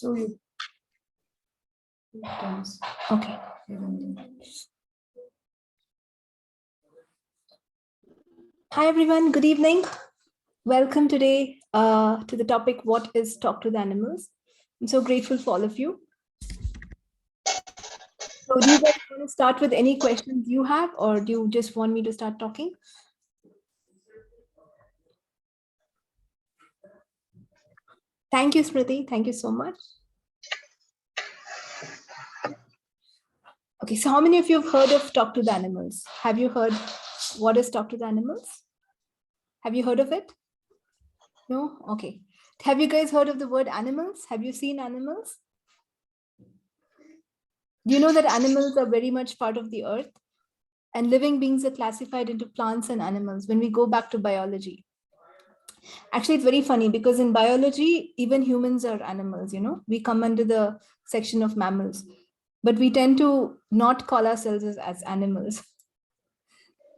So you Okay. Hi everyone, good evening. Welcome today to the topic, what is Talk to the Animals? I'm so grateful for all of you. So do you guys want to start with any questions you have, or do you just want me to start talking? Thank you, Smriti. Thank you so much. Okay, so how many of you have heard of Talk to the Animals? Have you heard what is Talk to the Animals? Have you heard of it? No? Okay. Have you guys heard of the word animals? Have you seen animals? Do you know that animals are very much part of the earth? And living beings are classified into plants and animals when we go back to biology. Actually, it's very funny because in biology, even humans are animals, we come under the section of mammals, but we tend to not call ourselves as animals.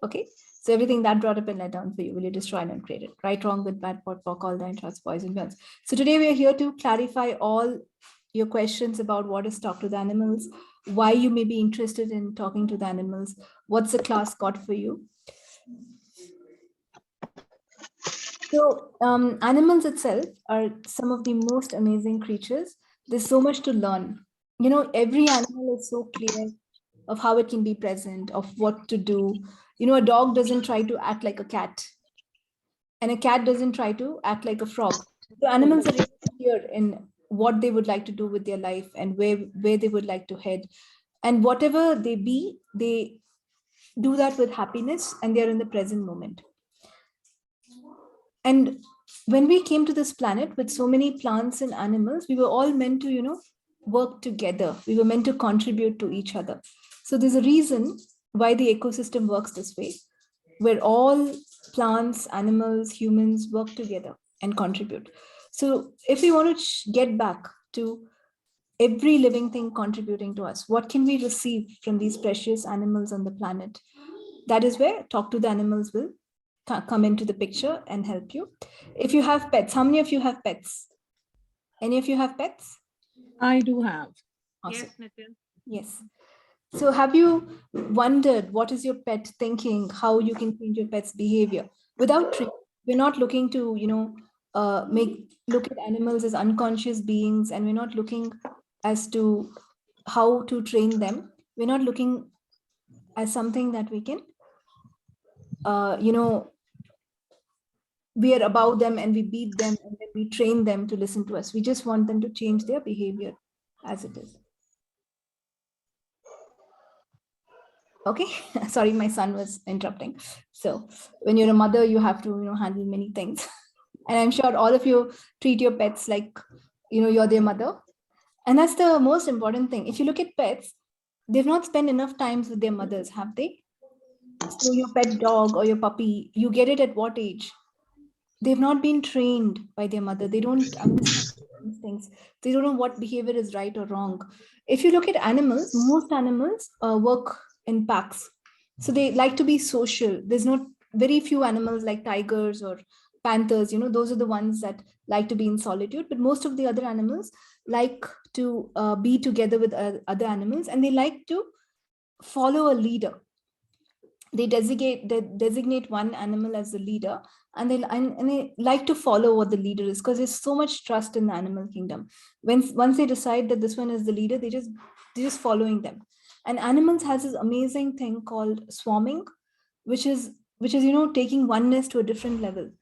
Okay, so everything that brought up and let down for you, will you destroy and uncreate it? Right, wrong, good, bad, pot, pock, all nine shots, boys and girls. So today we are here to clarify all your questions about what is Talk to the Animals, why you may be interested in talking to the animals, what's the class got for you. So animals itself are some of the most amazing creatures. There's so much to learn. Every animal is so clear of how it can be present, of what to do. A dog doesn't try to act like a cat, and a cat doesn't try to act like a frog. So animals are really clear in what they would like to do with their life and where they would like to head. And whatever they be, they do that with happiness, and they're in the present moment. And when we came to this planet with so many plants and animals, we were all meant to, work together. We were meant to contribute to each other. So there's a reason why the ecosystem works this way, where all plants, animals, humans work together and contribute. So if we want to get back to every living thing contributing to us, what can we receive from these precious animals on the planet? That is where Talk to the Animals will come into the picture and help you. If you have pets, how many of you have pets? Any of you have pets? I do have. Awesome. Yes, Nithya. Yes. So have you wondered what is your pet thinking, how you can change your pet's behavior without treatment? We're not looking to, look at animals as unconscious beings, and we're not looking as to how to train them. We're not looking as something that we can, we are above them and we beat them and then we train them to listen to us. We just want them to change their behavior as it is. Okay, sorry, my son was interrupting. So when you're a mother, you have to handle many things. And I'm sure all of you treat your pets like, you're their mother. And that's the most important thing. If you look at pets, they've not spent enough time with their mothers, have they? So your pet dog or your puppy, you get it at what age? They've not been trained by their mother. They don't understand these things. They don't know what behavior is right or wrong. If you look at animals, most animals work in packs. So they like to be social. There's not very few animals like tigers or panthers, those are the ones that like to be in solitude. But most of the other animals like to be together with other animals, and they like to follow a leader. They designate one animal as the leader, and they like to follow what the leader is, because there's so much trust in the animal kingdom. Once they decide that this one is the leader, they're just following them. And animals has this amazing thing called swarming, which is taking oneness to a different level.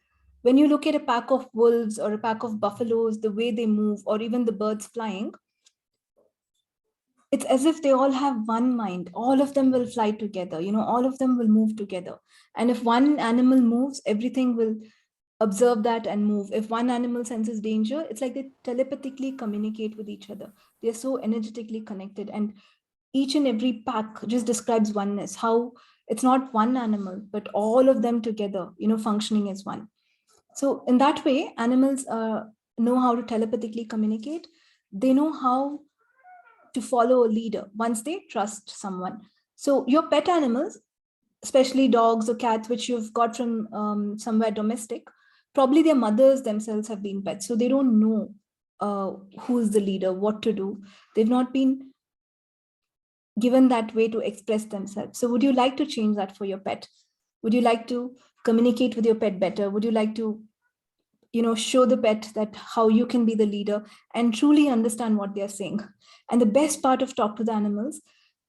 When you look at a pack of wolves or a pack of buffaloes, the way they move, or even the birds flying, it's as if they all have one mind. All of them will fly together, all of them will move together. And if one animal moves, everything will observe that and move. If one animal senses danger, it's like they telepathically communicate with each other. They're so energetically connected. And each and every pack just describes oneness, how it's not one animal, but all of them together, functioning as one. So in that way, animals know how to telepathically communicate. They know how to follow a leader once they trust someone. So your pet animals, especially dogs or cats, which you've got from somewhere domestic, probably their mothers themselves have been pets. So they don't know who's the leader, what to do. They've not been given that way to express themselves. So would you like to change that for your pet? Would you like to communicate with your pet better? Would you like to, show the pet that how you can be the leader and truly understand what they're saying? And the best part of Talk to the Animals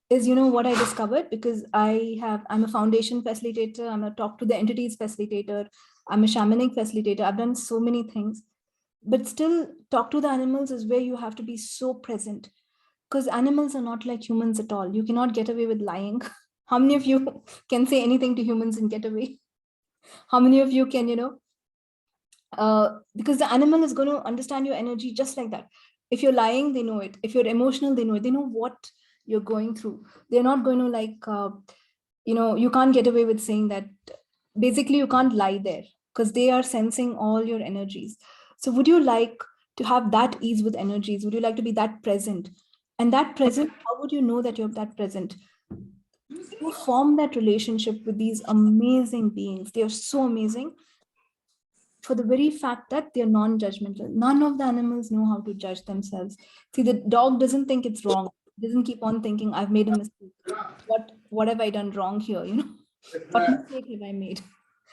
is, what I discovered, because I'm a foundation facilitator, I'm a Talk to the Entities facilitator, I'm a shamanic facilitator, I've done so many things. But still, Talk to the Animals is where you have to be so present, because animals are not like humans at all. You cannot get away with lying. How many of you can say anything to humans and get away? How many of you can, because the animal is going to understand your energy just like that. If you're lying, they know it. If you're emotional, they know it. They know what you're going through. They're not going to you can't get away with saying that. Basically, you can't lie there because they are sensing all your energies. So would you like to have that ease with energies? Would you like to be that present? And that present, how would you know that you're that present? You form that relationship with these amazing beings. They are so amazing for the very fact that they're non-judgmental. None of the animals know how to judge themselves. See, the dog doesn't think it's wrong. It doesn't keep on thinking, I've made a mistake. What have I done wrong here? What mistake have I made?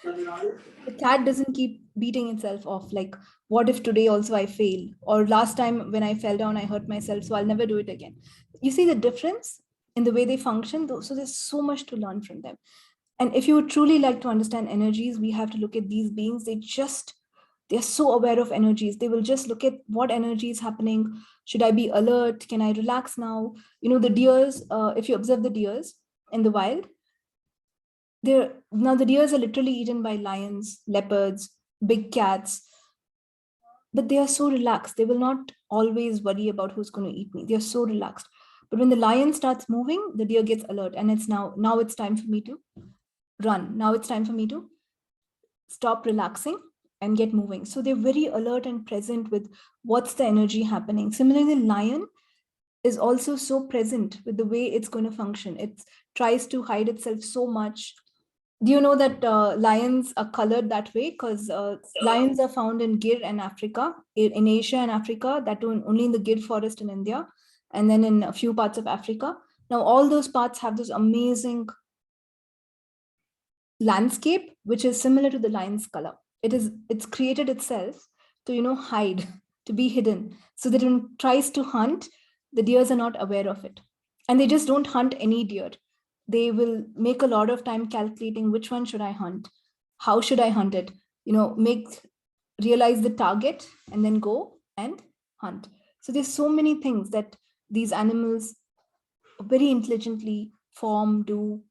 The cat doesn't keep beating itself off like, what if today also I fail? Or last time when I fell down, I hurt myself, so I'll never do it again. You see the difference in the way they function? So there's so much to learn from them. And if you would truly like to understand energies, we have to look at these beings. They're so aware of energies. They will just look at what energy is happening. Should I be alert? Can I relax now? The deers, if you observe the deers in the wild, now the deers are literally eaten by lions, leopards, big cats, but they are so relaxed. They will not always worry about who's going to eat me. They are so relaxed. But when the lion starts moving, the deer gets alert, and it's now it's time for me to run. Now it's time for me to stop relaxing and get moving. So they're very alert and present with what's the energy happening. Similarly, the lion is also so present with the way it's going to function. It tries to hide itself so much. Do you know that lions are colored that way? Because lions are found in Gir and Africa, in Asia and Africa, that only in the Gir forest in India, and then in a few parts of Africa. Now, all those parts have this amazing landscape, which is similar to the lion's color. It's created itself to, hide, to be hidden, so that when it tries to hunt, the deers are not aware of it. And they just don't hunt any deer. They will make a lot of time calculating which one should I hunt, how should I hunt it, realize the target and then go and hunt. So there's so many things that these animals very intelligently form, do,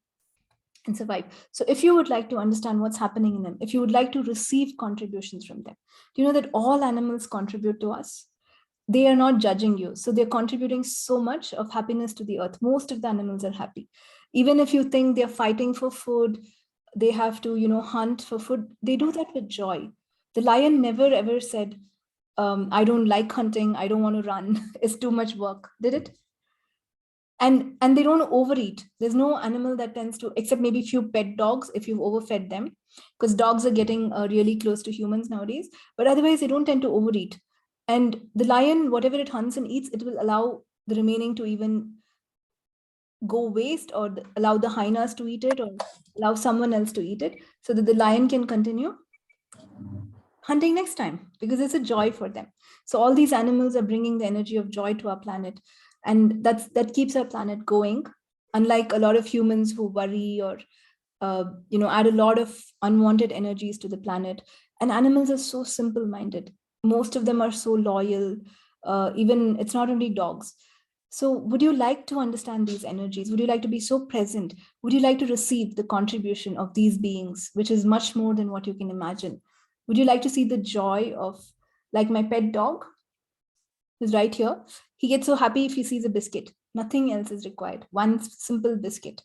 and survive. So if you would like to understand what's happening in them, if you would like to receive contributions from them, do you know that all animals contribute to us? They are not judging you. So they're contributing so much of happiness to the earth. Most of the animals are happy. Even if you think they're fighting for food, they have to, hunt for food, they do that with joy. The lion never ever said, I don't like hunting, I don't want to run, it's too much work, did it? And they don't overeat. There's no animal that tends to, except maybe few pet dogs if you've overfed them, because dogs are getting really close to humans nowadays. But otherwise, they don't tend to overeat. And the lion, whatever it hunts and eats, it will allow the remaining to even go waste, or allow the hyenas to eat it, or allow someone else to eat it, so that the lion can continue hunting next time, because it's a joy for them. So all these animals are bringing the energy of joy to our planet, and that keeps our planet going, unlike a lot of humans who worry or add a lot of unwanted energies to the planet. And animals are so simple minded. Most of them are so loyal. Even it's not only dogs. So would you like to understand these energies? Would you like to be so present? Would you like to receive the contribution of these beings, which is much more than what you can imagine? Would you like to see the joy of, like my pet dog, who's right here? He gets so happy if he sees a biscuit. Nothing else is required. One simple biscuit.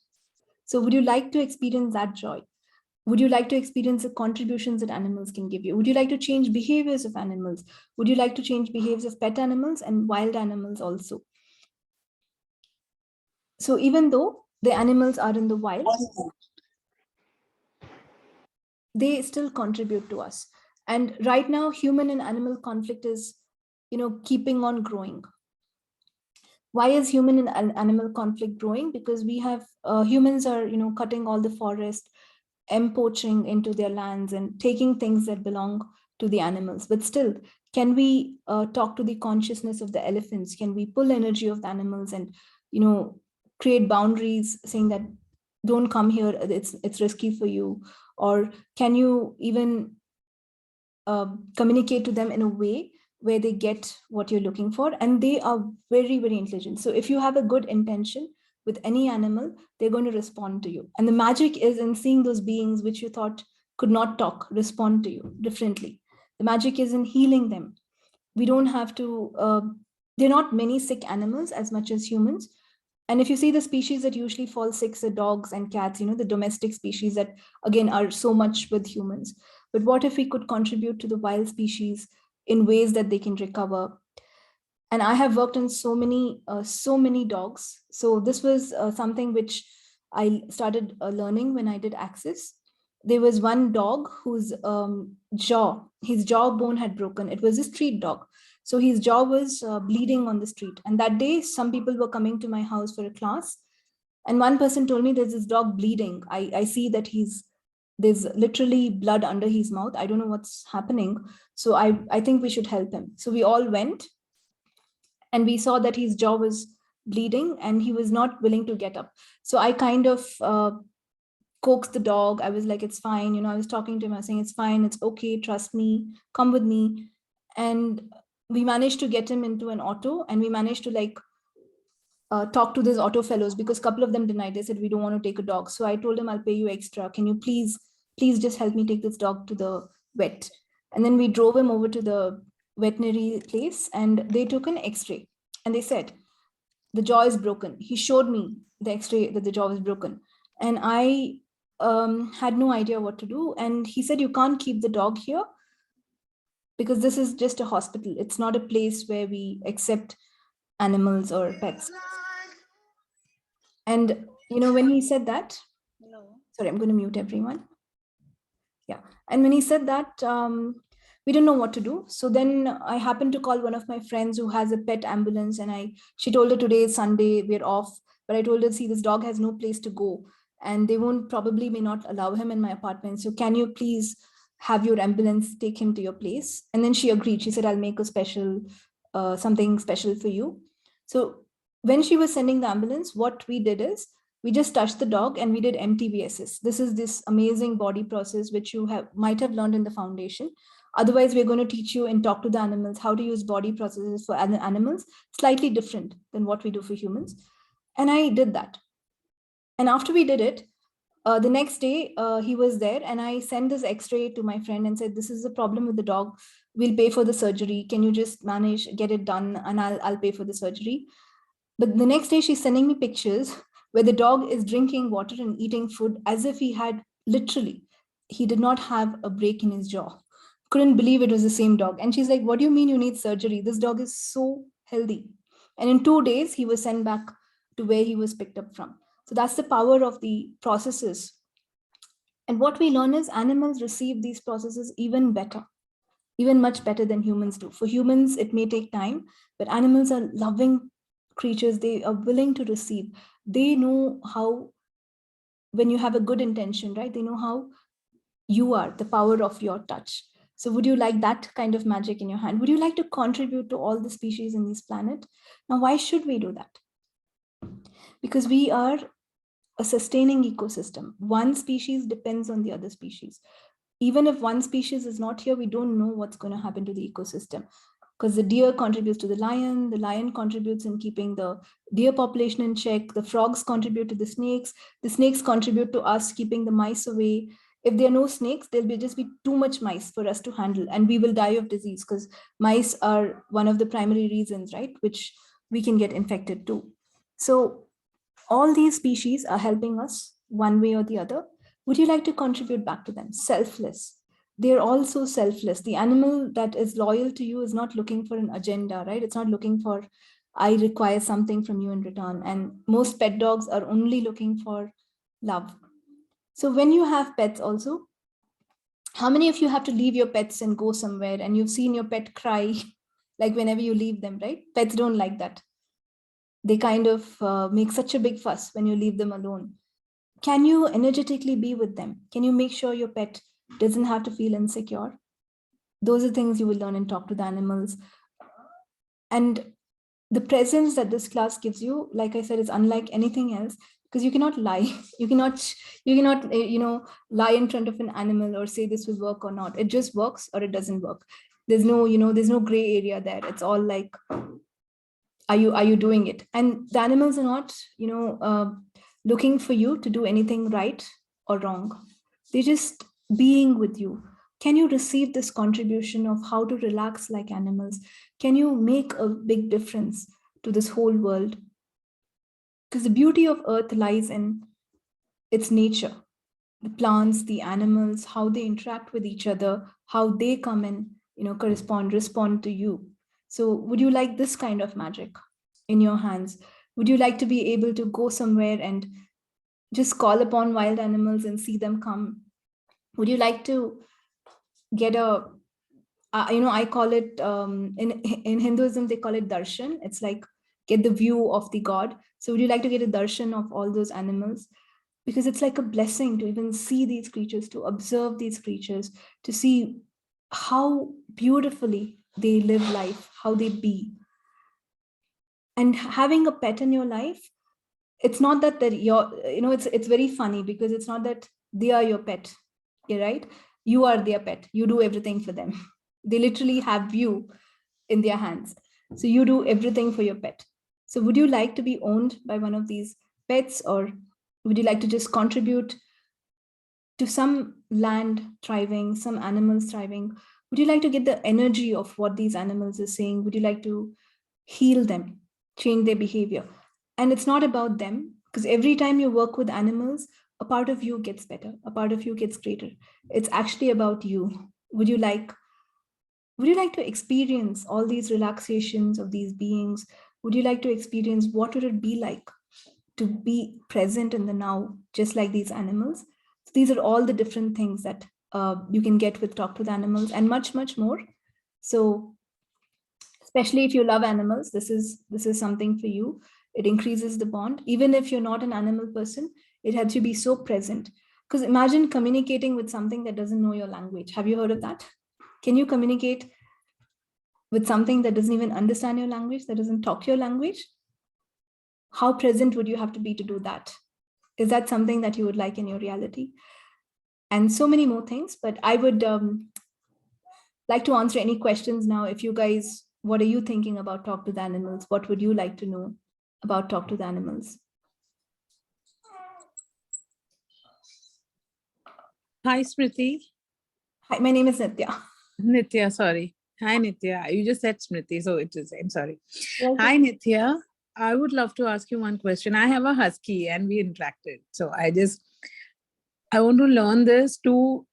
So would you like to experience that joy? Would you like to experience the contributions that animals can give you? Would you like to change behaviors of animals? Would you like to change behaviors of pet animals and wild animals also? So even though the animals are in the wild, they still contribute to us. And right now, human and animal conflict is, keeping on growing. Why is human and animal conflict growing? Because we have humans are cutting all the forest, poaching into their lands and taking things that belong to the animals. But still, can we talk to the consciousness of the elephants? Can we pull energy of the animals and create boundaries, saying that don't come here, it's risky for you? Or can you even communicate to them in a way where they get what you're looking for? And they are very, very intelligent. So if you have a good intention with any animal, they're going to respond to you. And the magic is in seeing those beings which you thought could not talk respond to you differently. The magic is in healing them. We don't have to, there are not many sick animals as much as humans. And if you see the species that usually fall sick, are dogs and cats, the domestic species that again are so much with humans. But what if we could contribute to the wild species in ways that they can recover? And I have worked on so many dogs. So this was something which I started learning when I did Access. There was one dog whose his jawbone had broken. It was a street dog. So his jaw was bleeding on the street. And that day, some people were coming to my house for a class. And one person told me, there's this dog bleeding. I see that there's literally blood under his mouth. I don't know what's happening. So I think we should help him. So we all went and we saw that his jaw was bleeding and he was not willing to get up. So I kind of coaxed the dog. I was like, it's fine. I was talking to him. I was saying, it's fine. It's okay. Trust me. Come with me. And we managed to get him into an auto, and we managed to talk to these auto fellows, because a couple of them denied. They said, we don't want to take a dog. So I told him, I'll pay you extra. Can you please just help me take this dog to the vet? And then we drove him over to the veterinary place, and they took an x-ray and they said, the jaw is broken. He showed me the x-ray that the jaw was broken. And I had no idea what to do. And he said, you can't keep the dog here because this is just a hospital. It's not a place where we accept animals or pets. And, when he said that, sorry, I'm going to mute everyone. Yeah. And when he said that, we didn't know what to do. So then I happened to call one of my friends who has a pet ambulance, and she told her, today is Sunday, we're off. But I told her, see, this dog has no place to go, and they may not allow him in my apartment. So can you please have your ambulance take him to your place? And then she agreed. She said, I'll make a something special for you. So when she was sending the ambulance, what we did is we just touched the dog and we did MTBSS. This is this amazing body process which you might have learned in the foundation. Otherwise, we're going to teach you and talk to the animals how to use body processes for animals, slightly different than what we do for humans. And I did that. And after we did it, the next day, he was there, and I sent this x-ray to my friend and said, this is a problem with the dog. We'll pay for the surgery. Can you just get it done, and I'll pay for the surgery. But the next day, she's sending me pictures where the dog is drinking water and eating food as if he did not have a break in his jaw. Couldn't believe it was the same dog. And she's like, what do you mean you need surgery? This dog is so healthy. And in 2 days, he was sent back to where he was picked up from. So that's the power of the processes. And what we learn is animals receive these processes even much better than humans do. For humans, it may take time, but animals are loving creatures. They are willing to receive. They know how, when you have a good intention, right? They know how you are, the power of your touch. So would you like that kind of magic in your hand? Would you like to contribute to all the species in this planet? Now, why should we do that? Because we are a sustaining ecosystem. One species depends on the other species. Even if one species is not here, we don't know what's going to happen to the ecosystem. Because the deer contributes to the lion contributes in keeping the deer population in check, the frogs contribute to the snakes contribute to us keeping the mice away. If there are no snakes, there'll just be too much mice for us to handle, and we will die of disease, because mice are one of the primary reasons, right, which we can get infected too. So all these species are helping us one way or the other. Would you like to contribute back to them? Selfless. They're also selfless. The animal that is loyal to you is not looking for an agenda, right? It's not looking for, I require something from you in return. And most pet dogs are only looking for love. So when you have pets also, how many of you have to leave your pets and go somewhere and you've seen your pet cry Like whenever you leave them, right? Pets don't like that. They kind of make such a big fuss when you leave them alone. Can you energetically be with them? Can you make sure your pet doesn't have to feel insecure? Those are things you will learn and talk to the animals. And the presence that this class gives you, like I said, is unlike anything else, because you cannot lie. You cannot lie in front of an animal or say this will work or not. It just works or it doesn't work. There's no gray area there. It's all like, are you doing it? And the animals are not looking for you to do anything right or wrong. They're just being with you. Can you receive this contribution of how to relax like animals? Can you make a big difference to this whole world? Because the beauty of earth lies in its nature, the plants, the animals, how they interact with each other, how they come and respond to you. So would you like this kind of magic in your hands? Would you like to be able to go somewhere and just call upon wild animals and see them come? Would you like to get I call it, in Hinduism, they call it darshan. It's like get the view of the god. So would you like to get a darshan of all those animals? Because it's like a blessing to even see these creatures, to observe these creatures, to see how beautifully they live life, how they be. And having a pet in your life, it's not that it's very funny, because it's not that they are your pet, right? You are their pet. You do everything for them. They literally have you in their hands. So you do everything for your pet. So would you like to be owned by one of these pets, or would you like to just contribute to some land thriving, some animals thriving? Would you like to get the energy of what these animals are saying? Would you like to heal them, change their behavior? And it's not about them, because every time you work with animals, a part of you gets better, a part of you gets greater. It's actually about you. Would you like to experience all these relaxations of these beings? Would you like to experience what would it be like to be present in the now, just like these animals? So these are all the different things that you can get with Talk to the Animals, and much, much more. So especially if you love animals, this is something for you. It increases the bond. Even if you're not an animal person, it helps you be so present. Because imagine communicating with something that doesn't know your language. Have you heard of that? Can you communicate with something that doesn't even understand your language, that doesn't talk your language? How present would you have to be to do that? Is that something that you would like in your reality? And so many more things, but I would like to answer any questions now. If you guys, what are you thinking about Talk to the Animals? What would you like to know about Talk to the Animals? Hi, Smriti. Hi, my name is Nithya. Nithya, sorry. Hi, Nithya. You just said Smriti, so it is. I'm sorry. Hi, Nithya. I would love to ask you one question. I have a husky and we interacted. So I want to learn this to,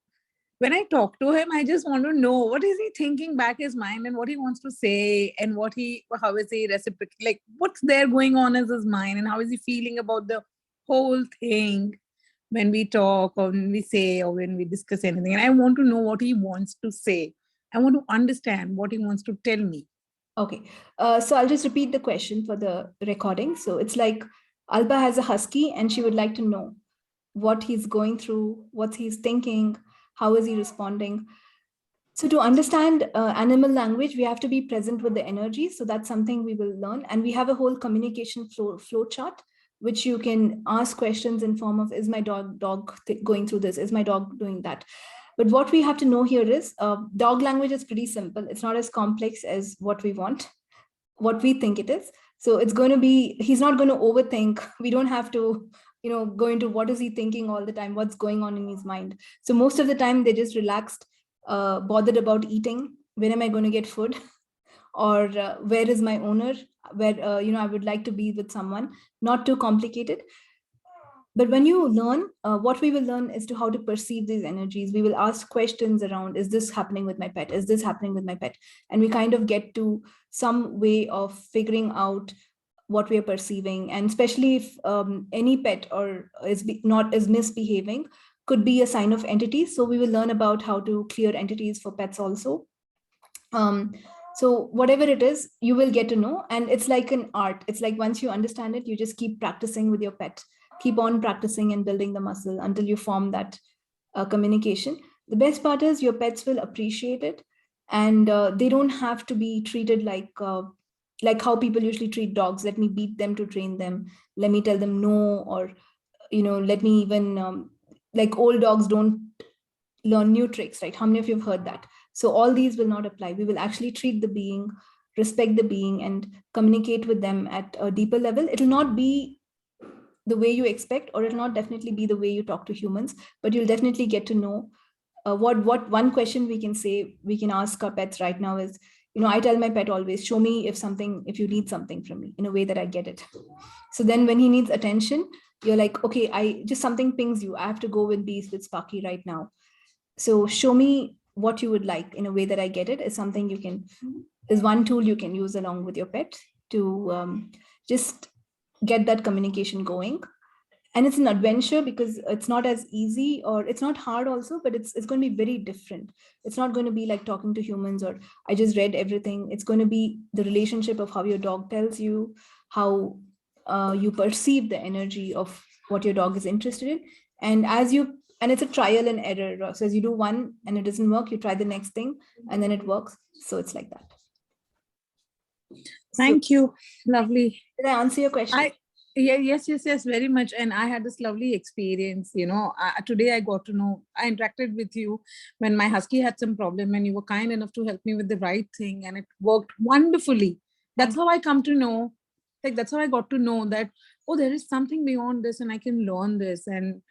when I talk to him, I just want to know what is he thinking back his mind and what he wants to say and how is he reciprocating, like what's there going on in his mind and how is he feeling about the whole thing when we talk or when we say or when we discuss anything. And I want to know what he wants to say. I want to understand what he wants to tell me. Okay. So I'll just repeat the question for the recording. So it's like Alba has a husky and she would like to know what he's going through, what he's thinking, how is he responding. So to understand animal language, we have to be present with the energy. So that's something we will learn. And we have a whole communication flow chart, which you can ask questions in form of, is my dog going through this? Is my dog doing that? But what we have to know here is dog language is pretty simple. It's not as complex as what we want, what we think it is. So it's going to be, he's not going to overthink. We don't have to, go into what is he thinking all the time, what's going on in his mind. So most of the time they're just relaxed, bothered about eating. When am I going to get food? Or where is my owner? Where, I would like to be with someone, not too complicated. But when you learn, what we will learn is to how to perceive these energies. We will ask questions around, is this happening with my pet? Is this happening with my pet? And we kind of get to some way of figuring out what we are perceiving. And especially if any pet or is misbehaving, could be a sign of entities. So we will learn about how to clear entities for pets also. So whatever it is, you will get to know. And it's like an art. It's like once you understand it, you just keep practicing with your pet, keep on practicing and building the muscle until you form that communication. The best part is your pets will appreciate it, and they don't have to be treated like how people usually treat dogs. Let me beat them to train them. Let me tell them no, or let me even like old dogs don't learn new tricks, right? How many of you have heard that? So all these will not apply. We will actually treat the being, respect the being, and communicate with them at a deeper level. It will not be the way you expect, or it'll not definitely be the way you talk to humans, but you'll definitely get to know what one question we can ask our pets right now is, I tell my pet always, show me if you need something from me in a way that I get it. So then when he needs attention, you're like, okay, I just something pings you, I have to go with bees with Sparky right now. So show me what you would like in a way that I get it is something is one tool you can use along with your pet to just get that communication going. And it's an adventure because it's not as easy, or it's not hard also, but it's going to be very different. It's not going to be like talking to humans or I just read everything. It's going to be the relationship of how your dog tells you, how you perceive the energy of what your dog is interested in. And it's a trial and error. So as you do one and it doesn't work, you try the next thing and then it works. So it's like that. Thank you. Lovely. Did I answer your question? Yes, very much. And I had this lovely experience. Today I got to know, I interacted with you when my husky had some problem, and you were kind enough to help me with the right thing, and it worked wonderfully. That's how I come to know, that's how I got to know that, oh, there is something beyond this and I can learn this. And,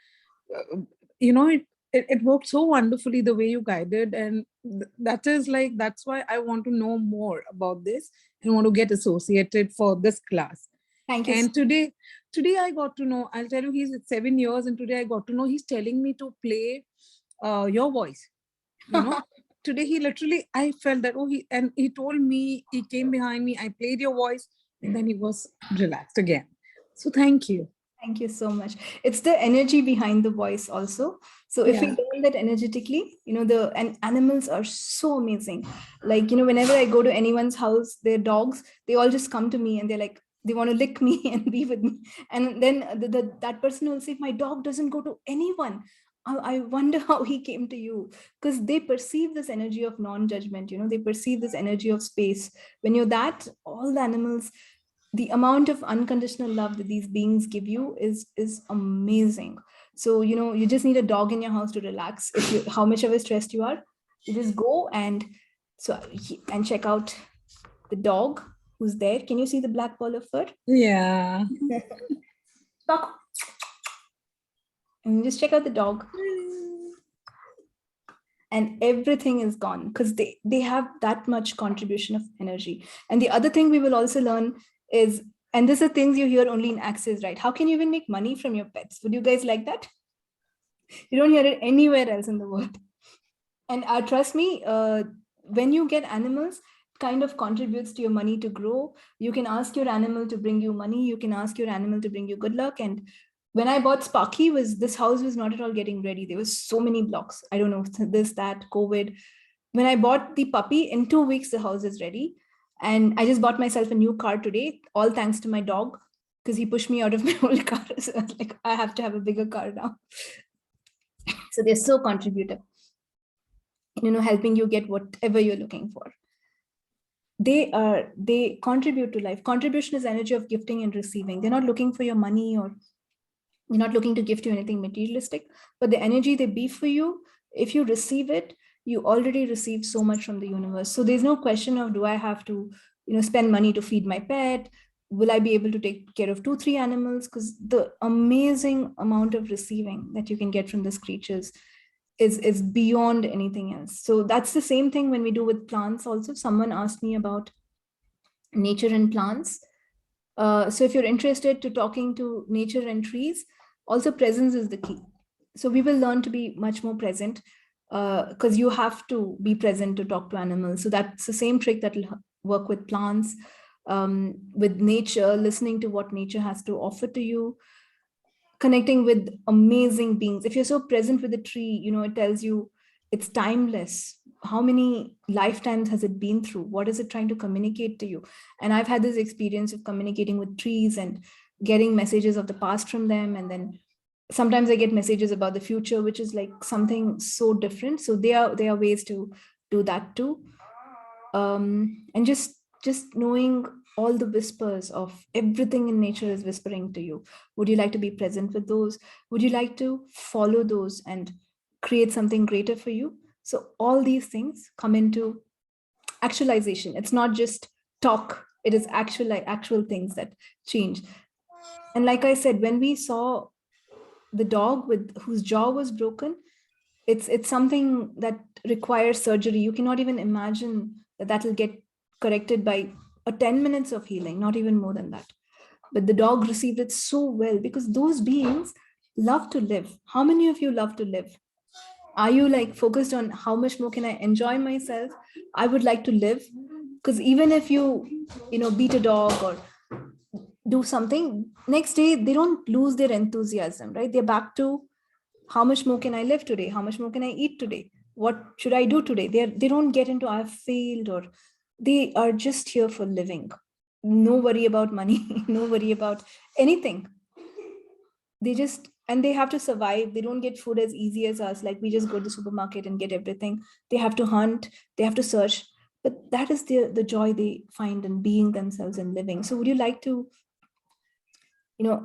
it worked so wonderfully the way you guided. And that's why I want to know more about this and want to get associated for this class. Thank you. And today I got to know, I'll tell you, he's 7 years, and today I got to know he's telling me to play your voice. Today he literally, I felt that, he told me, he came behind me, I played your voice, and then he was relaxed again. So thank you. Thank you so much. It's the energy behind the voice also. So if we learn that energetically, and animals are so amazing. Like, whenever I go to anyone's house, their dogs, they all just come to me and they're like, they want to lick me and be with me. And then that person will say, my dog doesn't go to anyone. I wonder how he came to you, because they perceive this energy of non-judgment. They perceive this energy of space. When you're that, all the animals, the amount of unconditional love that these beings give you is amazing. So, you just need a dog in your house to relax. How much of a stressed you are, you just go and check out the dog who's there. Can you see the black ball of fur? Yeah. Dog. And just check out the dog. And everything is gone because they have that much contribution of energy. And the other thing we will also learn is, and this are things you hear only in Access, right? How can you even make money from your pets? Would you guys like that? You don't hear it anywhere else in the world. And trust me, when you get animals, kind of contributes to your money to grow. You can ask your animal to bring you money. You can ask your animal to bring you good luck. And when I bought Sparky, this house was not at all getting ready. There was so many blocks. I don't know, this, that, COVID. When I bought the puppy, in 2 weeks, the house is ready. And I just bought myself a new car today, all thanks to my dog, because he pushed me out of my old car. So I was like, I have to have a bigger car now. So they're so contributive, helping you get whatever you're looking for. They contribute to life. Contribution is energy of gifting and receiving. They're not looking for your money, or they're not looking to gift you anything materialistic, but the energy they be for you, if you receive it, you already receive so much from the universe. So there's no question of, do I have to, spend money to feed my pet? Will I be able to take care of 2-3 animals? Because the amazing amount of receiving that you can get from these creatures is beyond anything else. So that's the same thing when we do with plants also. Someone asked me about nature and plants. So if you're interested to talking to nature and trees, also presence is the key. So we will learn to be much more present, because you have to be present to talk to animals. So that's the same trick that will work with plants, with nature, listening to what nature has to offer to you, connecting with amazing beings. If you're so present with a tree, it tells you it's timeless. how many lifetimes has it been through? What is it trying to communicate to you? And I've had this experience of communicating with trees and getting messages of the past from them. And then sometimes I get messages about the future, which is like something so different. So there are ways to do that too. And just knowing all the whispers of everything in nature is whispering to you. Would you like to be present with those? Would you like to follow those and create something greater for you? So all these things come into actualization. It's not just talk, it is actual things that change. And like I said, when we saw the dog with whose jaw was broken, it's something that requires surgery. You cannot even imagine that will get corrected by a 10 minutes of healing, not even more than that. But the dog received it so well, because those beings love to live. How many of you love to live? Are you like focused on how much more can I enjoy myself? I would like to live. Because even if you beat a dog or do something, next day they don't lose their enthusiasm, right? They're back to how much more can I live today? How much more can I eat today? What should I do today? They don't get into I've failed, or they are just here for living. No worry about money, no worry about anything. And they have to survive. They don't get food as easy as us. Like we just go to the supermarket and get everything. They have to hunt, they have to search. But that is the joy they find in being themselves and living. So would you like to,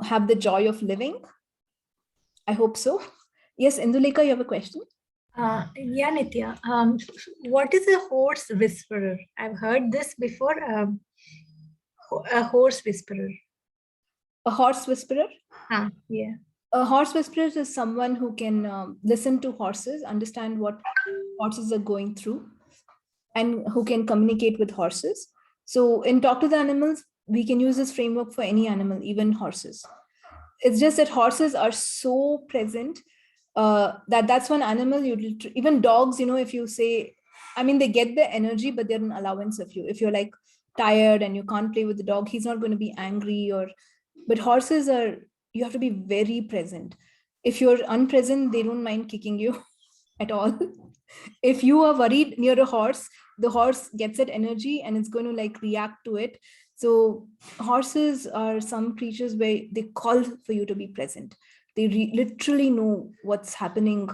have the joy of living? I hope so. Yes, Induleka, you have a question? Yeah, Nithya. What is a horse whisperer? I've heard this before. A horse whisperer. A horse whisperer? Yeah. A horse whisperer is someone who can listen to horses, understand what horses are going through, and who can communicate with horses. So in Talk to the Animals, we can use this framework for any animal, even horses. It's just that horses are so present that's one animal even dogs, if you say, they get the energy, but they're an allowance of you. If you're like tired and you can't play with the dog, he's not going to be angry. But horses you have to be very present. If you're unpresent, they don't mind kicking you at all. If you are worried near a horse, the horse gets that energy and it's going to like react to it. So horses are some creatures where they call for you to be present. They literally know what's happening.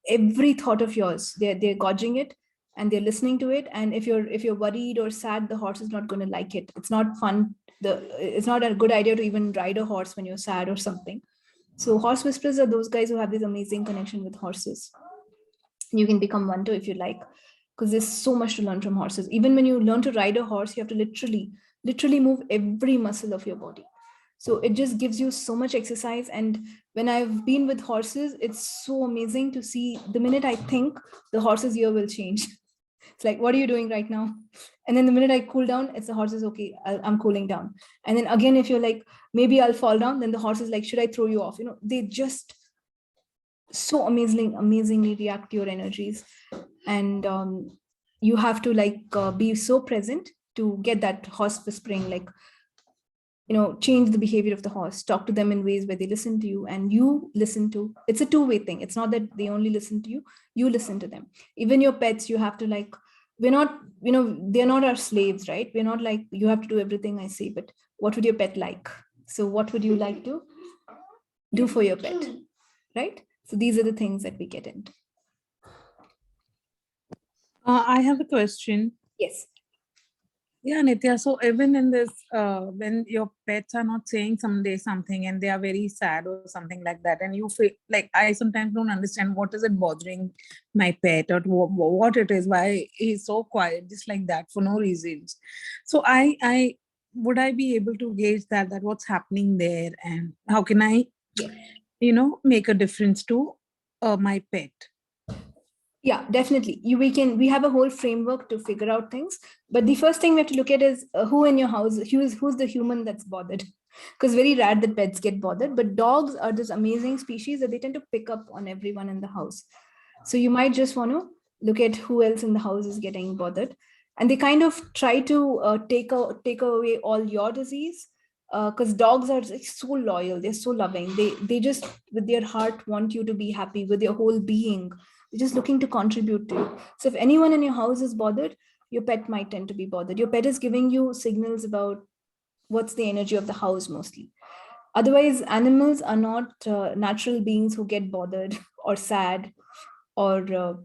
Every thought of yours, they're gauging it and they're listening to it. And if you're worried or sad, the horse is not going to like it. It's not fun. It's not a good idea to even ride a horse when you're sad or something. So horse whisperers are those guys who have this amazing connection with horses. You can become one too if you like, because there's so much to learn from horses. Even when you learn to ride a horse, you have to literally move every muscle of your body. So it just gives you so much exercise. And when I've been with horses, it's so amazing to see the minute I think, the horse's ear will change. It's like, what are you doing right now? And then the minute I cool down, it's the horse is okay, I'm cooling down. And then again, if you're like, maybe I'll fall down, then the horse is like, should I throw you off? They just so amazingly react to your energies. And you have to like be so present to get that horse whispering, like, change the behavior of the horse, talk to them in ways where they listen to you and you listen to. It's a two-way thing. It's not that they only listen to you, you listen to them. Even your pets, you have to like, we're not, they're not our slaves, right? We're not like, you have to do everything I say, but what would your pet like? So what would you like to do for your pet, right? So these are the things that we get into. I have a question. Yes. Yeah, Nithya. So even in this, when your pets are not saying something and they are very sad or something like that, and you feel like, I sometimes don't understand what is it bothering my pet or what it is, why he's so quiet, just like that for no reasons. So I would I be able to gauge that what's happening there, and how can I, make a difference to my pet? Yeah, definitely. We have a whole framework to figure out things. But the first thing we have to look at is who in your house, who's the human that's bothered. Because very rare that pets get bothered. But dogs are this amazing species that they tend to pick up on everyone in the house. So you might just want to look at who else in the house is getting bothered. And they kind of try to take away all your disease. Because dogs are so loyal, they're so loving. They just, with their heart, want you to be happy with your whole being. They're just looking to contribute to you. So if anyone in your house is bothered, your pet might tend to be bothered. Your pet is giving you signals about what's the energy of the house mostly. Otherwise, animals are not natural beings who get bothered or sad or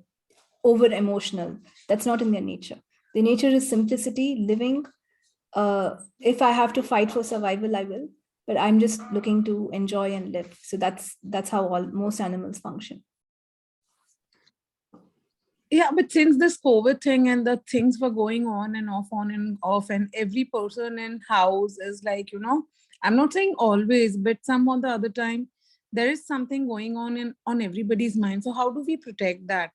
over emotional. That's not in their nature. Their nature is simplicity, living. If I have to fight for survival, I will, but I'm just looking to enjoy and live. So that's how most animals function. Yeah, but since this COVID thing and the things were going on and off, and every person in house is like, I'm not saying always, but some of the other time, there is something going on everybody's mind. So how do we protect that?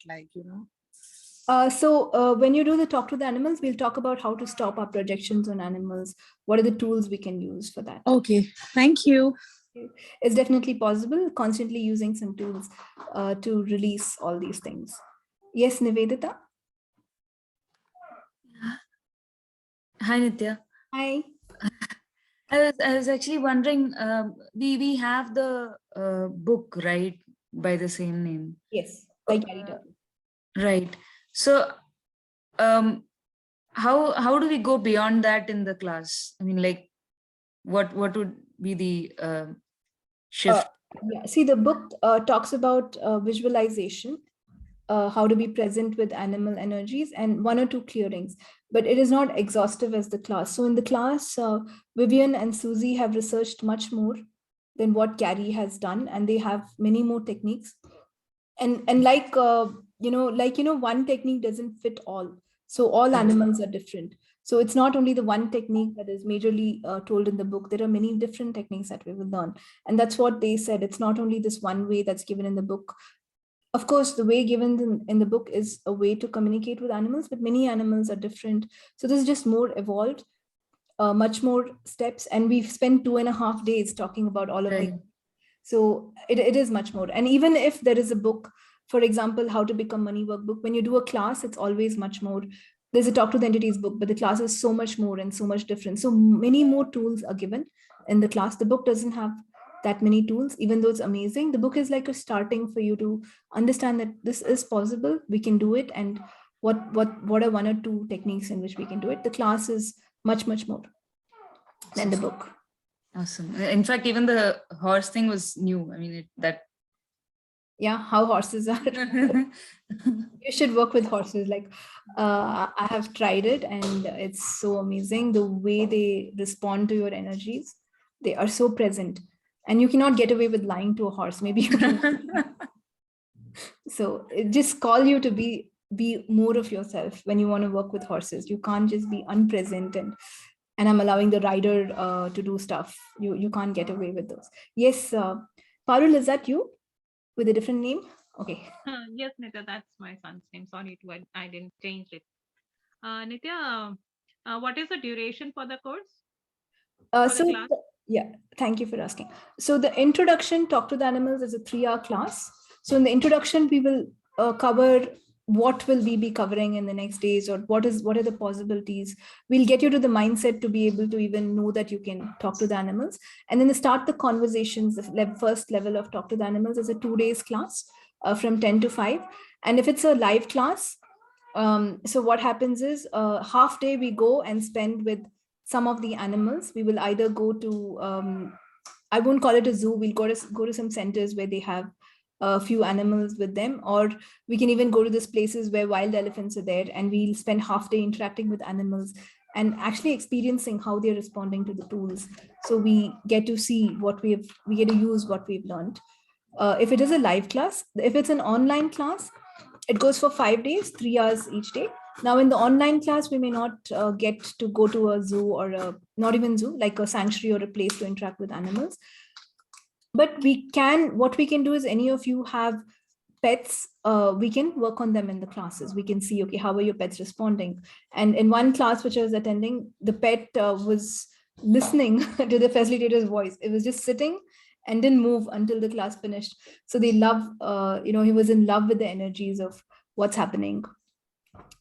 So when you do the talk to the animals, we'll talk about how to stop our projections on animals. What are the tools we can use for that? Okay, thank you. It's definitely possible, constantly using some tools to release all these things. Yes, Nivedita? Hi, Nithya. Hi. I was actually wondering, we have the book, right, by the same name. Yes, by Gary Douglas. Right. So, how do we go beyond that in the class? I mean, like, what would be the shift? Yeah. See, the book talks about visualization, how to be present with animal energies, and 1 or 2 clearings, but it is not exhaustive as the class. So in the class, Vivian and Susie have researched much more than what Gary has done, and they have many more techniques. And like one technique doesn't fit all. So all animals are different. So it's not only the one technique that is majorly told in the book. There are many different techniques that we will learn. And that's what they said. It's not only this one way that's given in the book. Of course, the way given in the book is a way to communicate with animals, but many animals are different. So this is just more evolved, much more steps. And we've spent 2.5 days talking about all of Right. these. So it is much more. And even if there is a book, for example, How to Become Money Workbook, when you do a class, it's always much more. There's a Talk to the Entities book, but the class is so much more and so much different. So many more tools are given in the class. The book doesn't have that many tools, even though it's amazing. The book is like a starting for you to understand that this is possible. We can do it. And what are 1 or 2 techniques in which we can do it. The class is much, much more than the book. Awesome. In fact, even the horse thing was new. I mean, Yeah, how horses are. You should work with horses. Like I have tried it, and it's so amazing the way they respond to your energies. They are so present, and you cannot get away with lying to a horse. Maybe you can. So it just call you to be more of yourself when you want to work with horses. You can't just be unpresent and I'm allowing the rider to do stuff. You can't get away with those. Yes, Parul, is that you with a different name? Okay. Yes, Nithya, that's my son's name. Sorry, I didn't change it. Nithya, what is the duration for the course? Yeah, thank you for asking. So the introduction, Talk to the Animals, is a 3-hour class. So in the introduction, we will cover what will we be covering in the next days, or what are the possibilities. We'll get you to the mindset to be able to even know that you can talk to the animals. And then start the conversations. The first level of Talk to the Animals is a 2 days class from 10 to 5. And if it's a live class, so what happens is half day we go and spend with some of the animals. We will either go to, I won't call it a zoo. We'll go to some centers where they have a few animals with them, or we can even go to these places where wild elephants are there, and we'll spend half day interacting with animals and actually experiencing how they're responding to the tools. So we get to see we get to use what we've learned. If it is a live class, if it's an online class, it goes for 5 days, 3 hours each day. Now in the online class, we may not get to go to a zoo or not even zoo, like a sanctuary or a place to interact with animals. But what we can do is, any of you have pets, we can work on them in the classes. We can see, okay, how are your pets responding? And in one class which I was attending, the pet was listening to the facilitator's voice. It was just sitting and didn't move until the class finished. So they love, he was in love with the energies of what's happening.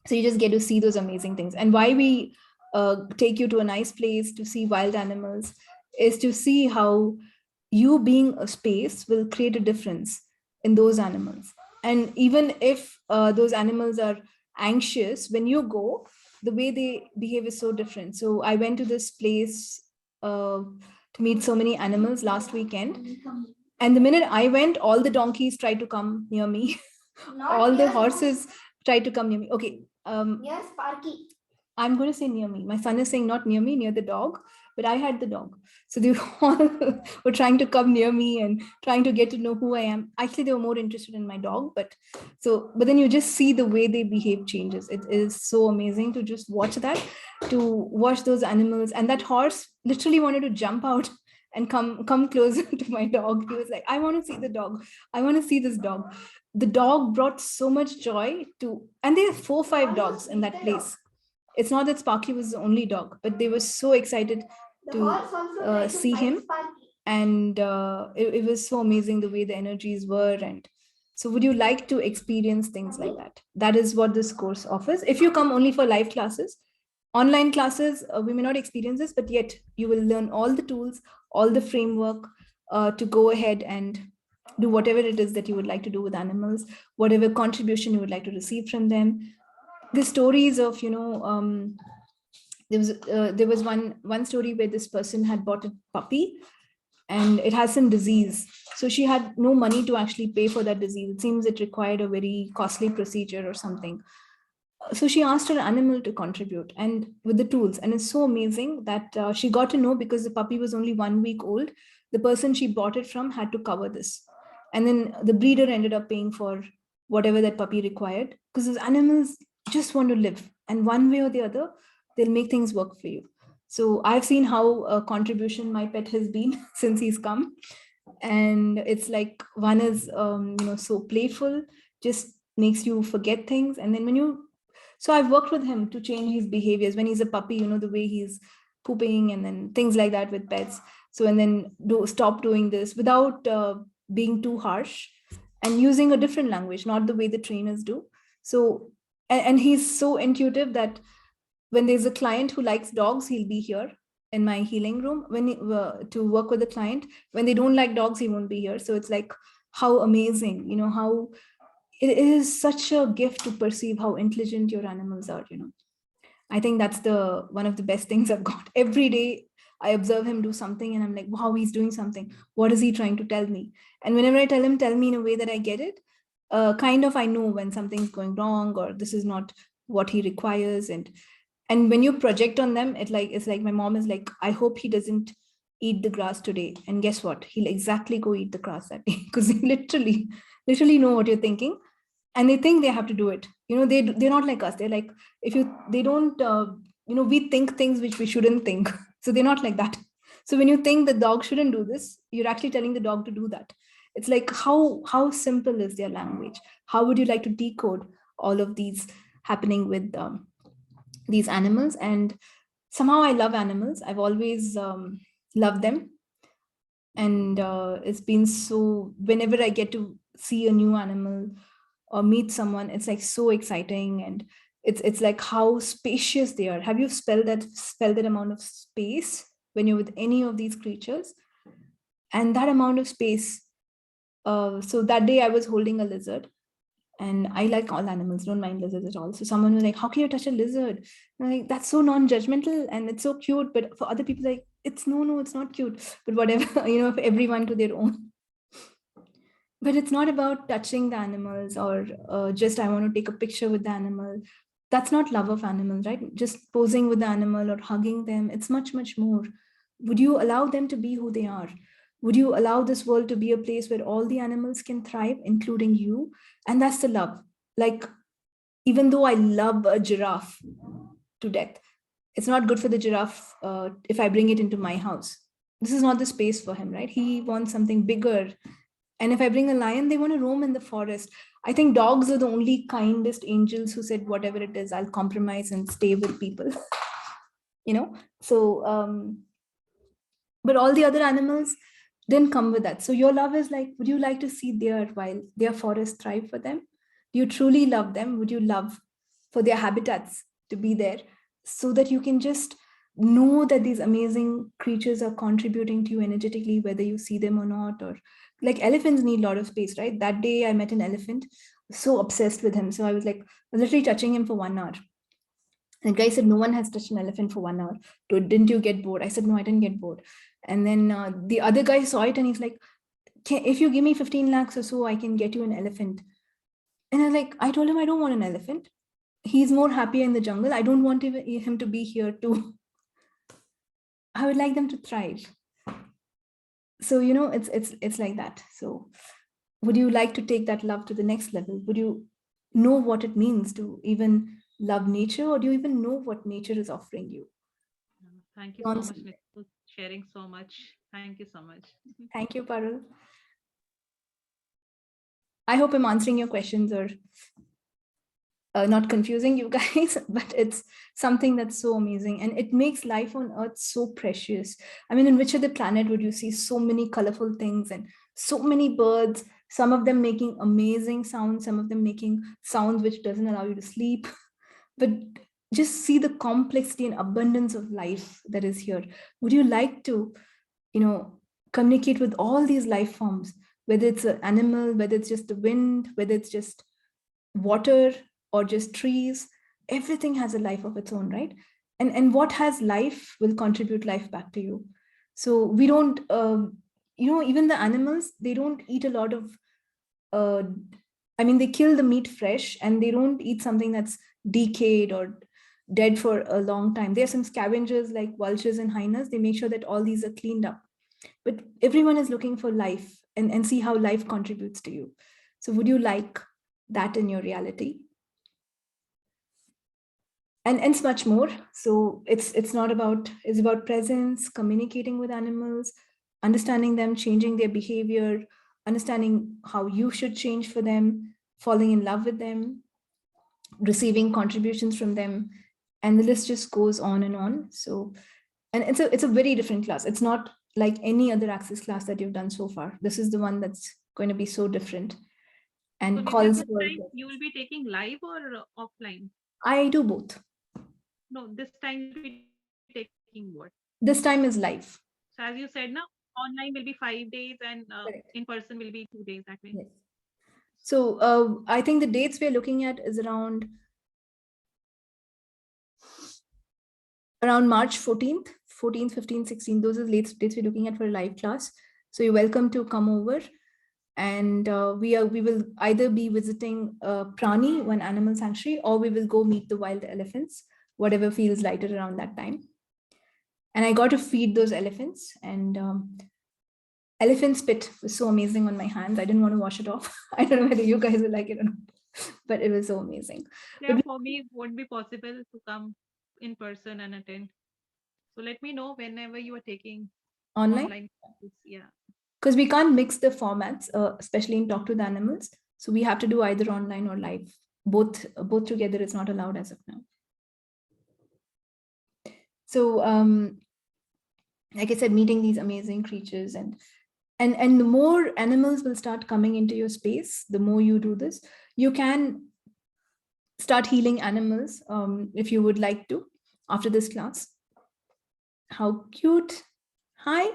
So you just get to see those amazing things. And why we take you to a nice place to see wild animals is to see how you being a space will create a difference in those animals. And even if those animals are anxious, when you go, the way they behave is so different. So I went to this place to meet so many animals last weekend. And the minute I went, all the donkeys tried to come near me. All the horses tried to come near me. Okay. Yes, Sparky. I'm going to say near me. My son is saying not near me, near the dog, but I had the dog. So they all were trying to come near me and trying to get to know who I am. Actually, they were more interested in my dog, but then you just see the way they behave changes. It is so amazing to just watch that, to watch those animals. And that horse literally wanted to jump out and come closer to my dog. He was like, I want to see the dog. I want to see this dog. The dog brought so much joy and there are 4 or 5 dogs in that place. It's not that Sparky was the only dog, but they were so excited to see him. And it was so amazing the way the energies were. And so would you like to experience things like that? That is what this course offers. If you come only for live classes, online classes, we may not experience this, but yet you will learn all the tools, all the framework to go ahead and do whatever it is that you would like to do with animals, whatever contribution you would like to receive from them. The stories of, there was one story where this person had bought a puppy and it has some disease. So she had no money to actually pay for that disease. It seems it required a very costly procedure or something. So she asked her animal to contribute and with the tools. And it's so amazing that she got to know, because the puppy was only 1 week old, the person she bought it from had to cover this. And then the breeder ended up paying for whatever that puppy required, because those animals just want to live. And one way or the other, they'll make things work for you. So I've seen how a contribution my pet has been since he's come. And it's like, one is, so playful, just makes you forget things. And then so I've worked with him to change his behaviors. When he's a puppy, the way he's pooping and then things like that with pets. So, and then stop doing this without being too harsh and using a different language, not the way the trainers do. So, and he's so intuitive that when there's a client who likes dogs, he'll be here in my healing room to work with the client. When they don't like dogs, he won't be here. So it's like, how amazing, how it is such a gift to perceive how intelligent your animals are. I think that's one of the best things I've got. Every day I observe him do something and I'm like, wow, he's doing something. What is he trying to tell me? And whenever I tell me in a way that I get it, I know when something's going wrong or this is not what he requires. And when you project on them, it's like my mom is like, I hope he doesn't eat the grass today. And guess what? He'll exactly go eat the grass that day, because they literally know what you're thinking. And they think they have to do it. They're not like us. They're like, they don't, we think things which we shouldn't think. So they're not like that. So when you think the dog shouldn't do this, you're actually telling the dog to do that. It's like, how simple is their language? How would you like to decode all of these happening with these animals? And somehow I love animals. I've always loved them. And it's been so, whenever I get to see a new animal or meet someone, it's like so exciting. And it's like how spacious they are. Have you felt that amount of space when you're with any of these creatures? And that amount of space. So that day I was holding a lizard, and I like all animals, don't mind lizards at all. So someone was like, how can you touch a lizard? And I'm like, that's so non-judgmental and it's so cute. But for other people, like, it's not cute. But whatever, everyone to their own. But it's not about touching the animals or just I want to take a picture with the animal. That's not love of animals, right? Just posing with the animal or hugging them. It's much, much more. Would you allow them to be who they are? Would you allow this world to be a place where all the animals can thrive, including you? And that's the love. Like, even though I love a giraffe to death, it's not good for the giraffe if I bring it into my house. This is not the space for him, right? He wants something bigger. And if I bring a lion, they want to roam in the forest. I think dogs are the only kindest angels who said, whatever it is, I'll compromise and stay with people. So, but all the other animals didn't come with that. So your love is like, would you like to see their forest thrive for them? Do you truly love them? Would you love for their habitats to be there so that you can just know that these amazing creatures are contributing to you energetically, whether you see them or not? Or like elephants need a lot of space, right? That day I met an elephant. so obsessed with him. So I was literally touching him for 1 hour. And the guy said, no one has touched an elephant for 1 hour. Didn't you get bored? I said, no, I didn't get bored. And then the other guy saw it and he's like, if you give me 15 lakhs or so, I can get you an elephant. And I told him, I don't want an elephant. He's more happy in the jungle. I don't want him to be here too. I would like them to thrive. So, it's like that. So would you like to take that love to the next level? Would you know what it means to even love nature, or do you even know what nature is offering you? Thank you so much, Nithya, for sharing so much. Thank you so much. Thank you, Parul. I hope I'm answering your questions or not confusing you guys, but it's something that's so amazing and it makes life on Earth so precious. I mean, in which other planet would you see so many colorful things and so many birds, some of them making amazing sounds, some of them making sounds which doesn't allow you to sleep, but just see the complexity and abundance of life that is here. Would you like to, communicate with all these life forms, whether it's an animal, whether it's just the wind, whether it's just water, or just trees? Everything has a life of its own, right? And what has life will contribute life back to you. So we don't, even the animals, they don't eat a lot of, they kill the meat fresh and they don't eat something that's decayed or dead for a long time. There are some scavengers like vultures and hyenas. They make sure that all these are cleaned up. But everyone is looking for life and see how life contributes to you. So would you like that in your reality? And it's much more. So it's about presence, communicating with animals, understanding them, changing their behavior, understanding how you should change for them, falling in love with them, receiving contributions from them, and the list just goes on and on. So, and it's a very different class. It's not like any other Access class that you've done so far. This is the one that's going to be so different. And So calls this for, time you will be taking live or offline? I do both. No, this time you'll be taking what? This time is live. So as you said, now online will be 5 days and in person will be 2 days. That way. Yes. So I think the dates we're looking at is around March 14th, 15th, 16th. Those are the dates we're looking at for a live class. So you're welcome to come over. And we will either be visiting Prani, one animal sanctuary, or we will go meet the wild elephants, whatever feels lighter around that time. And I got to feed those elephants, and elephant spit was so amazing on my hands. I didn't want to wash it off. I don't know whether you guys will like it or not, but it was so amazing. Yeah, for me, it won't be possible to come in person and attend. So let me know whenever you are taking online classes. Yeah. Because we can't mix the formats, especially in Talk to the Animals. So we have to do either online or live. Both together is not allowed as of now. So like I said, meeting these amazing creatures and the more animals will start coming into your space, the more you do this. You can start healing animals if you would like to after this class. How cute. Hi.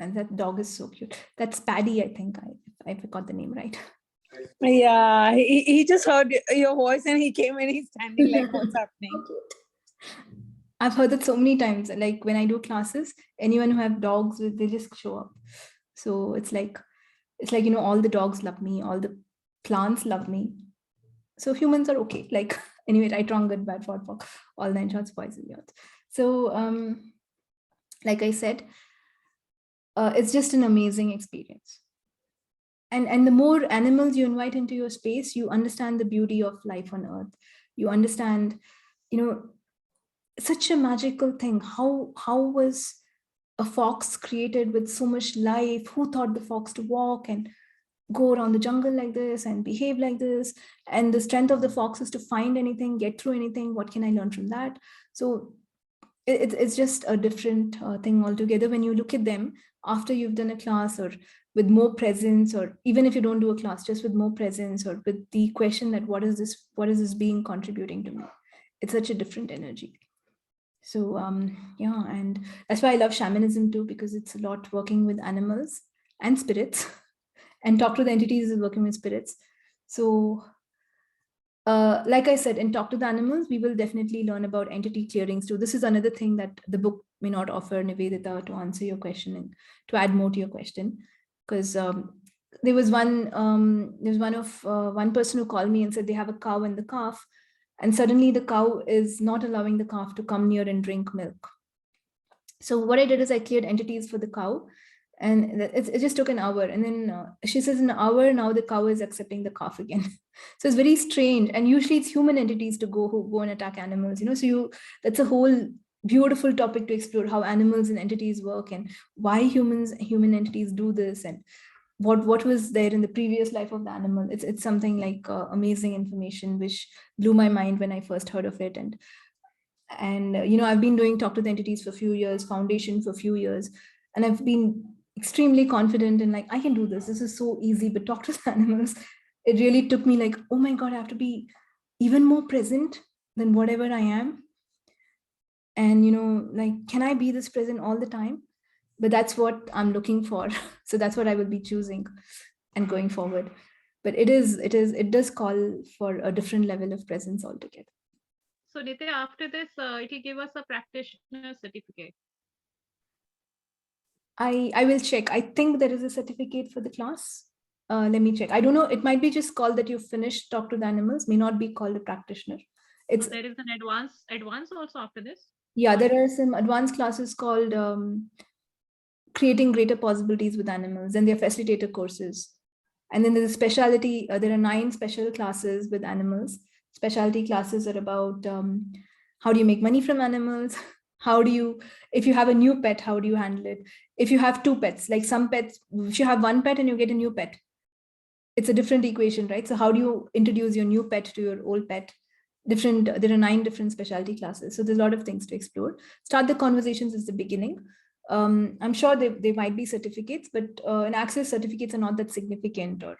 And that dog is so cute. That's Paddy, I think. I forgot the name right. Yeah, he just heard your voice and he came and he's standing like, what's happening? I've heard it so many times. Like when I do classes, anyone who have dogs, they just show up. So it's like, all the dogs love me, all the plants love me. So humans are okay. Like, anyway, right, wrong, good, bad, for all 9 shots, boys and girls. So like I said, it's just an amazing experience. And the more animals you invite into your space, you understand the beauty of life on Earth. You understand, such a magical thing. How was a fox created with so much life? Who taught the fox to walk and go around the jungle like this and behave like this? And the strength of the fox is to find anything, get through anything. What can I learn from that? So it's just a different thing altogether when you look at them after you've done a class, or with more presence, or even if you don't do a class, just with more presence, or with the question that what is this being contributing to me? It's such a different energy. So yeah, and that's why I love shamanism too, because it's a lot working with animals and spirits And Talk to the Entities is working with spirits. So like I said, in Talk to the Animals, we will definitely learn about entity clearings too. This is another thing that the book may not offer, Nivedita, to answer your question and to add more to your question. Because there was one person who called me and said they have a cow and the calf, and suddenly the cow is not allowing the calf to come near and drink milk. So what I did is I cleared entities for the cow, and it just took an hour. And then she says in an hour, now the cow is accepting the calf again. So it's very strange. And usually it's human entities who go and attack animals, so that's a whole beautiful topic to explore, how animals and entities work and why human entities do this, and what was there in the previous life of the animal. It's something like amazing information, which blew my mind when I first heard of it. And I've been doing Talk to the Entities for a few years, foundation for a few years, and I've been extremely confident in like, I can do this. This is so easy. But Talk to the Animals, it really took me like, oh my God, I have to be even more present than whatever I am. And like, can I be this present all the time? But that's what I'm looking for. So that's what I will be choosing and going forward. But it does call for a different level of presence altogether. So Nithya, after this, it will give us a practitioner certificate. I will check. I think there is a certificate for the class. Let me check. I don't know. It might be just called that you finished Talk to the Animals, may not be called a practitioner. So there is an advance also after this? Yeah, there are some advanced classes called Creating Greater Possibilities with Animals, and they're facilitator courses. And then there's a specialty, there are 9 special classes with animals. Specialty classes are about how do you make money from animals? If you have a new pet, how do you handle it? If you have 2 pets, like some pets, if you have 1 pet and you get a new pet, it's a different equation, right? So how do you introduce your new pet to your old pet? There are 9 different specialty classes. So there's a lot of things to explore. Start the conversations is the beginning. I'm sure there might be certificates, but in Access, certificates are not that significant. Or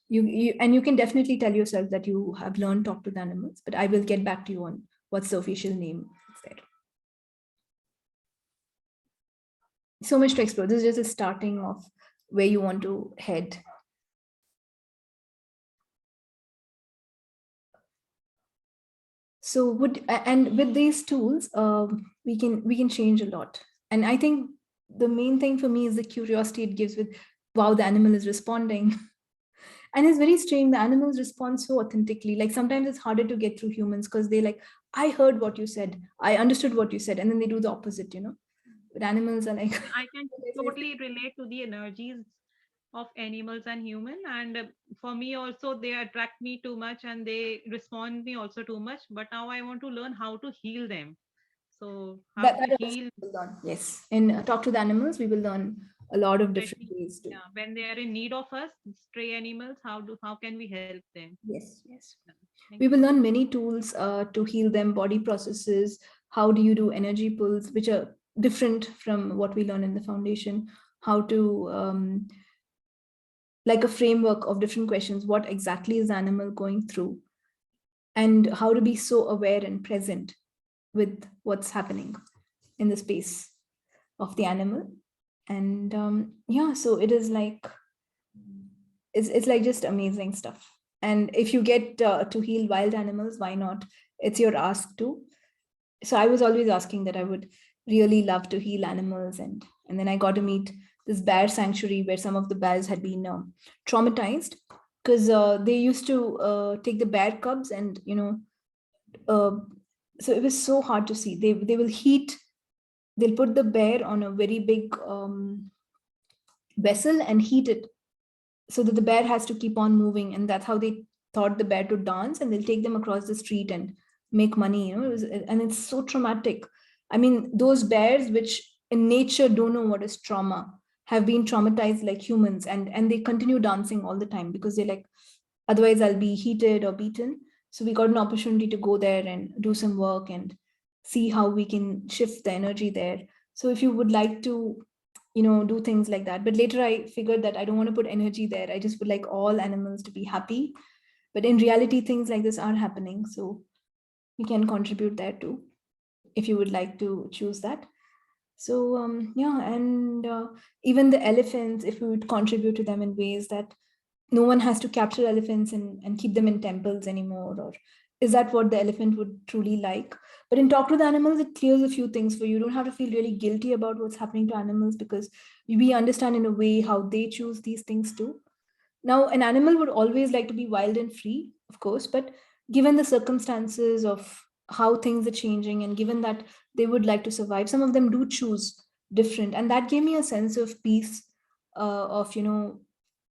you can definitely tell yourself that you have learned Talk to the Animals, but I will get back to you on what's the official name there. So much to explore. This is just a starting of where you want to head. So with these tools, we can change a lot. And I think the main thing for me is the curiosity it gives with, wow, the animal is responding. And it's very strange. The animals respond so authentically. Like sometimes it's harder to get through humans because they like, I heard what you said. I understood what you said. And then they do the opposite, But animals are like... I can totally relate to the energies of animals and human. And for me also, they attract me too much and they respond me also too much. But now I want to learn how to heal them. So how to heal. Yes. In Talk to the Animals, we will learn a lot of different ways to. Yeah, when they are in need of us, stray animals, how can we help them? Yes. We will learn many tools to heal them, body processes. How do you do energy pulls, which are different from what we learn in the foundation? How to like a framework of different questions. What exactly is the animal going through? And how to be so aware and present with what's happening in the space of the animal. And so it is like, it's like just amazing stuff. And if you get to heal wild animals, why not? It's your ask too. So I was always asking that I would really love to heal animals. And then I got to meet this bear sanctuary where some of the bears had been traumatized because they used to take the bear cubs and, so it was so hard to see. They will they'll put the bear on a very big vessel and heat it so that the bear has to keep on moving. And that's how they taught the bear to dance, and they'll take them across the street and make money, and it's so traumatic. I mean, those bears, which in nature don't know what is trauma, have been traumatized like humans, and they continue dancing all the time because they're like, otherwise I'll be heated or beaten. So we got an opportunity to go there and do some work and see how we can shift the energy there. So if you would like to, do things like that. But later I figured that I don't want to put energy there. I just would like all animals to be happy. But in reality, things like this are happening. So we can contribute there too, if you would like to choose that. So yeah, and even the elephants, if we would contribute to them in ways that no one has to capture elephants and keep them in temples anymore, or is that what the elephant would truly like? But in Talk to the Animals, it clears a few things for you. You don't have to feel really guilty about what's happening to animals, because we understand in a way how they choose these things too. Now, an animal would always like to be wild and free, of course, but given the circumstances of how things are changing, and given that they would like to survive, some of them do choose different. And that gave me a sense of peace, of,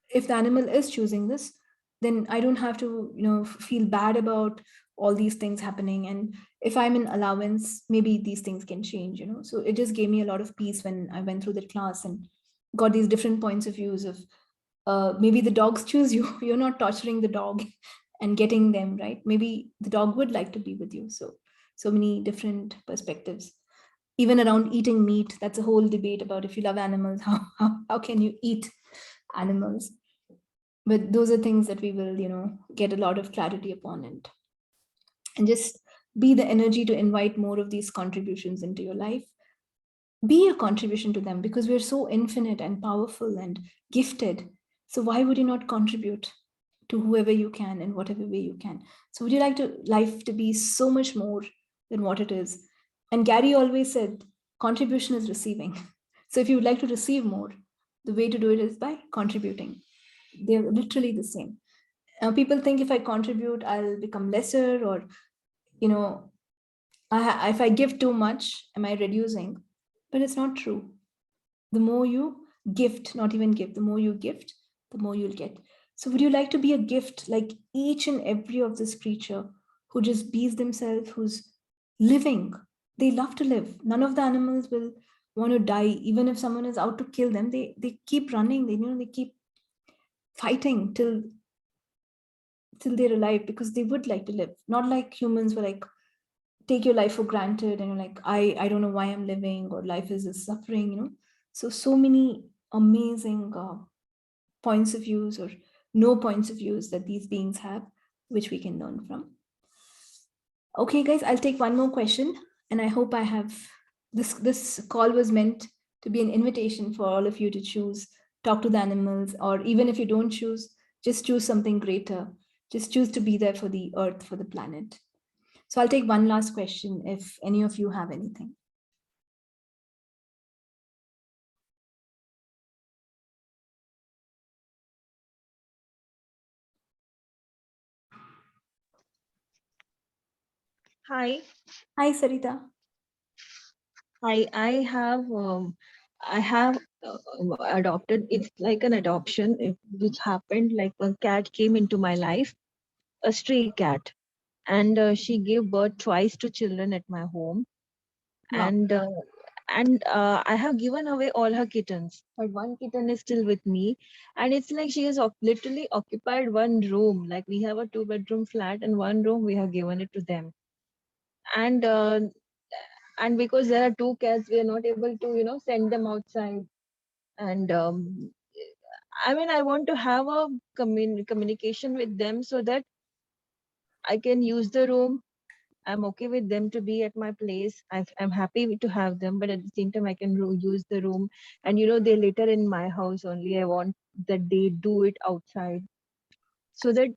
if the animal is choosing this, then I don't have to, feel bad about all these things happening. And if I'm in allowance, maybe these things can change. So it just gave me a lot of peace when I went through that class and got these different points of views of, maybe the dogs choose you. You're not torturing the dog and getting them, right? Maybe the dog would like to be with you. So many different perspectives. Even around eating meat, that's a whole debate about, if you love animals, how can you eat animals? But those are things that we will, get a lot of clarity upon, and just be the energy to invite more of these contributions into your life. Be a contribution to them, because we're so infinite and powerful and gifted. So why would you not contribute to whoever you can in whatever way you can? So would you like life to be so much more than what it is? And Gary always said, contribution is receiving. So if you would like to receive more, the way to do it is by contributing. They're literally the same. People think if I contribute, I'll become lesser, or, if I give too much, am I reducing? But it's not true. The more you gift, not even give, the more you gift, the more you'll get. So would you like to be a gift like each and every of this creature who just bees themselves, who's living? They love to live. None of the animals will want to die. Even if someone is out to kill them, they keep running. They keep fighting till they're alive, because they would like to live. Not like humans were like, take your life for granted, and you're like, I don't know why I'm living, or life is a suffering. So many amazing points of views, or no points of views, that these beings have, which we can learn from. Okay, guys, I'll take one more question, and I hope I have this call was meant to be an invitation for all of you to choose Talk to the Animals, or even if you don't choose, just choose something greater. Just choose to be there for the earth, for the planet. So I'll take one last question if any of you have anything. Hi. Hi, Sarita. I have adopted. It's like an adoption, which happened like a cat came into my life, a stray cat, and she gave birth twice to children at my home. Wow. And I have given away all her kittens, but one kitten is still with me, and it's like she has literally occupied one room. Like we have a 2-bedroom flat, and one room we have given it to them. And because there are 2 cats, we are not able to send them outside. And I mean, I want to have a communication with them so that I can use the room. I'm okay with them to be at my place. I'm happy to have them, but at the same time, I can use the room. And they litter in my house only. I want that they do it outside, so that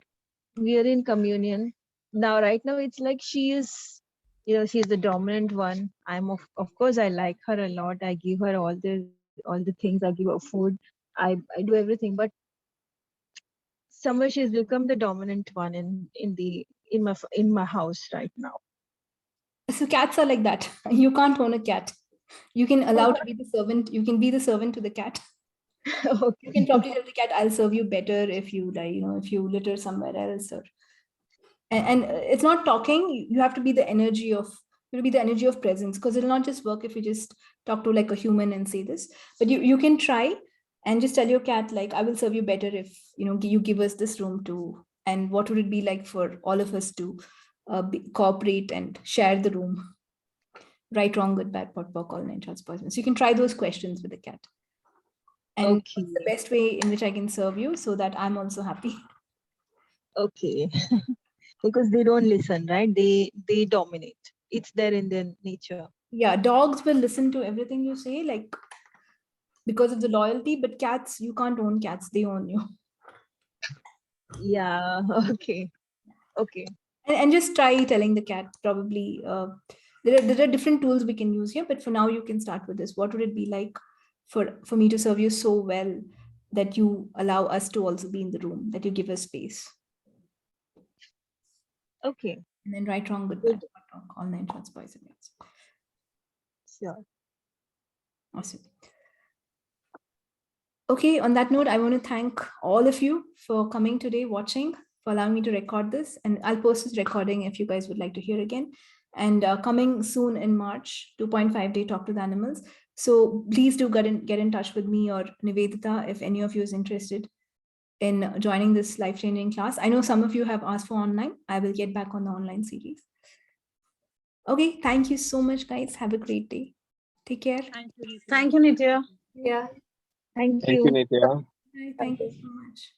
we are in communion. Now, right now, it's like she's the dominant one. I'm of course I like her a lot. I give her all the things. I give her food. I do everything, but somewhere she's become the dominant one in my house right now. So cats are like that. You can't own a cat. You can allow to be the servant. You can be the servant to the cat. Okay. You can probably tell the cat, I'll serve you better if you like, if you litter somewhere else. Or and it's not talking. You have to be the energy of presence, because it'll not just work if you just talk to like a human and say this. But you can try and just tell your cat, like, I will serve you better if you give us this room too. And what would it be like for all of us to cooperate and share the room? Right, wrong, good, bad, pot, pock, all nine shorts, poison. So you can try those questions with the cat. And Okay. what's the best way in which I can serve you so that I'm also happy? Okay. Because they don't listen, right? They dominate. It's there in their nature. Yeah, dogs will listen to everything you say, like because of the loyalty, but cats, you can't own cats, they own you. Yeah. Okay. Okay. And just try telling the cat, probably there are different tools we can use here, but for now you can start with this. What would it be like for me to serve you so well that you allow us to also be in the room, that you give us space? Okay. And then right, wrong, good, bad, talk, all nine shorts, boys and girls. Sure. Awesome. Okay, on that note, I want to thank all of you for coming today, watching, for allowing me to record this. And I'll post this recording if you guys would like to hear again. And coming soon in March, 2.5-day Talk to the Animals. So please do get in touch with me or Nivedita if any of you is interested in joining this life-changing class. I know some of you have asked for online. I will get back on the online series. Okay, thank you so much, guys. Have a great day. Take care. Thank you, Nithya. Thank you, Nithya. Yeah. Thank Thank you. you, Nithya. Thank you so much.